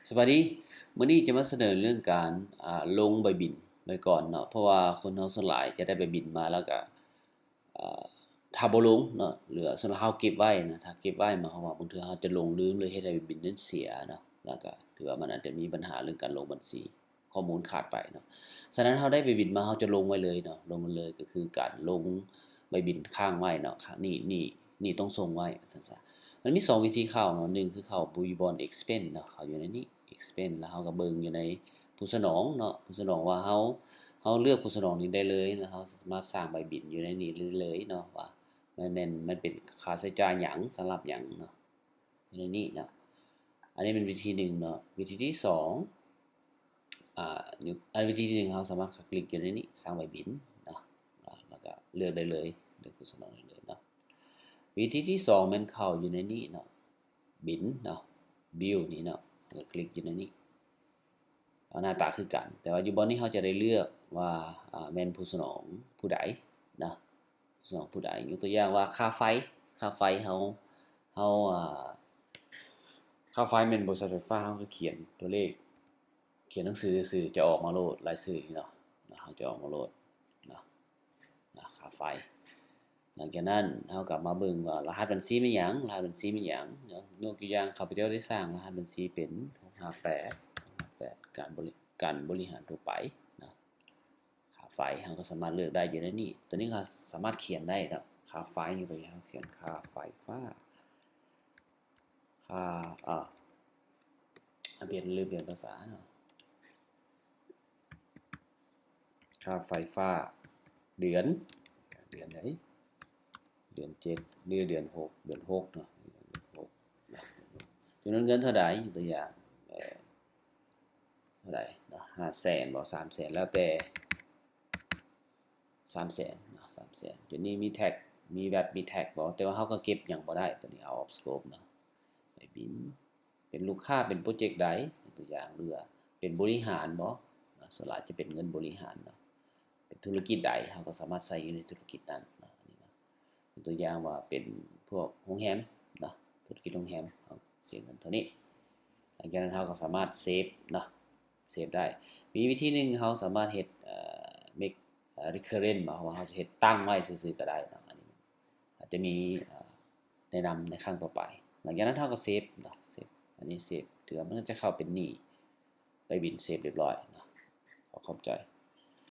สวัสดีมื้อนี้จะมาเสนอเรื่องการลงใบบินไว้ก่อนเนาะเพราะว่าคนเราส่วนหลายจะได้ใบบินมาแล้วก็อ่าถ้าบ่ลงเนาะเหลือส่วนเราเก็บไว้นะถ้าเก็บไว้หมายความว่าบางเทื่อเราจะลงลืมเลยเฮ็ดให้ใบบินนั้นเสียเนาะแล้วก็ถือว่ามันอาจจะมีปัญหาเรื่องการลงบัญชีข้อมูลขาดไปเนาะฉะนั้นเราได้ใบบินมาเราจะลงไว้เลยเนาะลงมันเลยก็คือการลงใบบินค้างไว้เนาะค้างนี่ต้องส่งไว้ซั่นๆ มันมี2วิธีเข้าเนาะหนึ่งคือเข้า Bullybond Expense เนาะเขาอยู่ในนี้ Expense แล้วเขาก็เบิ่งอยู่ในผู้สนองเนาะผู้สนองว่าเขาเลือกผู้สนองนี้ได้เลยแล้วเขาสามารถสร้างใบบินอยู่ในนี้เลยเนาะว่ามันเป็นค่าใช้จ่ายหยังสำหรับหยังเนาะอยู่ในนี้เนาะอันนี้เป็นวิธีหนึ่งเนาะวิธีที่สองวิธีที่หนึ่งเราสามารถคลิกอยู่ในนี้สร้างใบบินเนาะแล้วก็เลือกได้เลยเลือกผู้สนองได้เลยเนาะวิธีที่สองมันเข้าอยู่ในนี้เนาะ บินเนาะบิลนี่เนาะก็คลิกอยู่ในนี้หน้าตาคือกันแต่ว่าอยู่บนนี้เขาจะได้เลือกว่าแม่นผู้สนองผู้ใดนะผู้สนองผู้ใดยกตัวอย่างว่าค่าไฟเขาค่าไฟเป็นบริษัทไฟฟ้าเขาก็เขียนตัวเลขเขียนหนังสือสื่อจะออกมาโหลดรายชื่อนี่เนาะเขาจะออกมาโหลดนะค่าไฟหลังจากนั้นเขากลับมาเบิ่งว่ารหัสบัญชีเป็นหยังรหัสบัญชีเป็นหยังเนาะยกตัวอย่างข้าพเจ้าได้สร้างรหัสบัญชีเป็น658การบริหารทั่วไปนะค่าไฟเขาก็สามารถเลือกได้อยู่ในนี้ตัวนี้เราสามารถเขียนได้เนาะค่าไฟนี่ตัวอย่างเขียนค่าไฟฟ้าค่าเปลี่ยนภาษาเนาะค่าไฟฟ้าเดือนไหนเดือน7หรือเดือน 6เนาะเดือน6นะจำนวนเงินเท่าใดตัวอย่างเท่าไหร่นะ500,000บ่300,000แล้วแต่300,000เนาะ300,000เดี๋ยวนี้มีแท็กมีแวตมีแท็กบ่แต่ว่าเขาก็เก็บหยังบ่ได้ตัวนี้เอาออฟสโคปเนาะไอ้บินเป็นลูกค้าเป็นโปรเจกต์ใดตัวอย่างหรือว่าเป็นบริหารบ่ส่วนหลายจะเป็นเงินบริหารเนาะเป็นธุรกิจใดเขาก็สามารถใส่อยู่ในธุรกิจนั้นเนาะอันนี้นะเป็นตัวอย่างว่าเป็นพวกโรงแรมเนาะธุรกิจโรงแรมเขาเสียเงินเท่านี้หลังจากนั้นเขาก็สามารถเซฟเนาะเซฟได้มีวิธีหนึ่งเขาสามารถเฮ็ดmake recurrent หมายความว่าเขาจะเฮ็ดตั้งไว้ซื่อๆก็ได้เนาะอันนี้อาจจะมีแนะนำในครั้งต่อไปหลังจากนั้นเขาก็เซฟเนาะเซฟอันนี้เซฟถือว่ามันจะเข้าเป็นหนี้ไปบินเซฟเรียบร้อยเนาะขอขอบใจ